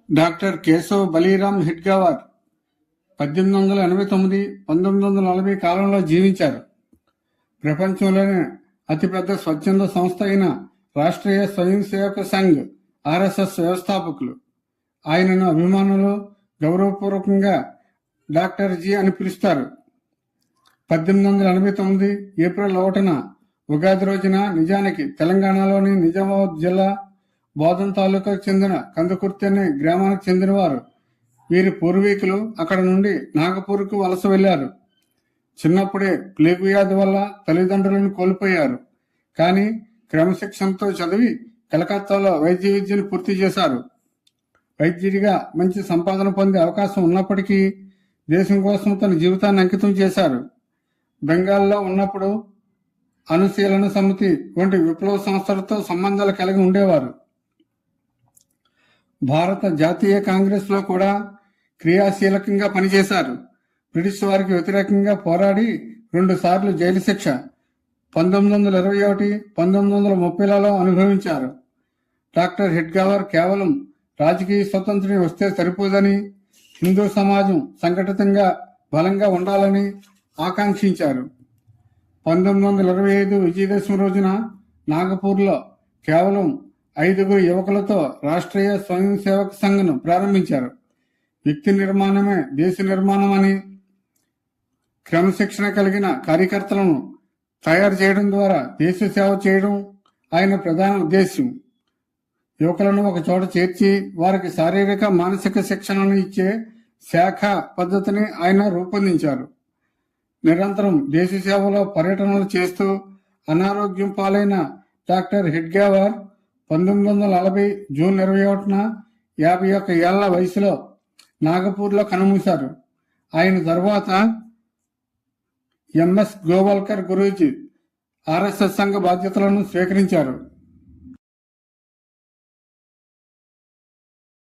Doctor Keshav Baliram హిడ్గావర్ 1889-1940 కాలంలో జీవించారు. ప్రపంచంలోనే అతిపెద్ద స్వచ్ఛంద సంస్థ అయిన రాష్ట్రీయ స్వయం సేవక సంఘ్ ఆర్ఎస్ఎస్ వ్యవస్థాపకులు. ఆయనను అభిమానులు గౌరవపూర్వకంగా డాక్టర్ జీ అని పిలుస్తారు. 1889 ఏప్రిల్ 1న ఉగాది రోజున నిజానికి తెలంగాణలోని నిజామాబాద్ జిల్లా బోధన్ తాలూకాకు చెందిన కందుకుర్తి అనే గ్రామానికి చెందినవారు. వీరి పూర్వీకులు అక్కడ నుండి నాగపూర్కు వలస వెళ్లారు. చిన్నప్పుడే ప్లేగు వ్యాధి వల్ల తల్లిదండ్రులను కోల్పోయారు. కానీ క్రమశిక్షణతో చదివి కలకత్తాలో వైద్య విద్యను పూర్తి చేశారు. వైద్యుడిగా మంచి సంపాదన పొందే అవకాశం ఉన్నప్పటికీ దేశం కోసం తన జీవితాన్ని అంకితం చేశారు. బెంగాల్లో ఉన్నప్పుడు అనుశీలన సమితి వంటి విప్లవ సంస్థలతో సంబంధాలు కలిగి ఉండేవారు. భారత జాతీయ కాంగ్రెస్ లో కూడా క్రియాశీలకంగా పనిచేశారు. బ్రిటిష్ వారికి వ్యతిరేకంగా పోరాడి 2 సార్లు జైలు శిక్ష 1921, 1930లలో అనుభవించారు. డాక్టర్ హిడ్గావర్ కేవలం రాజకీయ స్వతంత్రం వస్తే సరిపోదని, హిందూ సమాజం సంఘటితంగా బలంగా ఉండాలని ఆకాంక్షించారు. 1925 విజయదశమి రోజున నాగపూర్లో కేవలం 5 యువకులతో రాష్ట్రీయ స్వయం సేవక సంఘ్ను ప్రారంభించారు. వ్యక్తి నిర్మాణమే దేశ నిర్మాణం అని, క్రమశిక్షణ కలిగిన కార్యకర్తలను తయారు చేయడం ద్వారా దేశ సేవ చేయడం ఆయన ప్రధాన ఉద్దేశం. యువకులను ఒక చోట చేర్చి వారికి శారీరక మానసిక శిక్షణను ఇచ్చే శాఖ పద్ధతిని ఆయన రూపొందించారు. నిరంతరం దేశ సేవలో పర్యటనలు చేస్తూ అనారోగ్యం పాలైన డాక్టర్ హిడ్గావర్ 1940 జూన్ 21న 51 ఏళ్ల వయసులో నాగపూర్లో కన్నుమూశారు. ఆయన తర్వాత ఎంఎస్ గోవాల్కర్ గురూజీ ఆర్ఎస్ఎస్ సంఘ బాధ్యతలను స్వీకరించారు.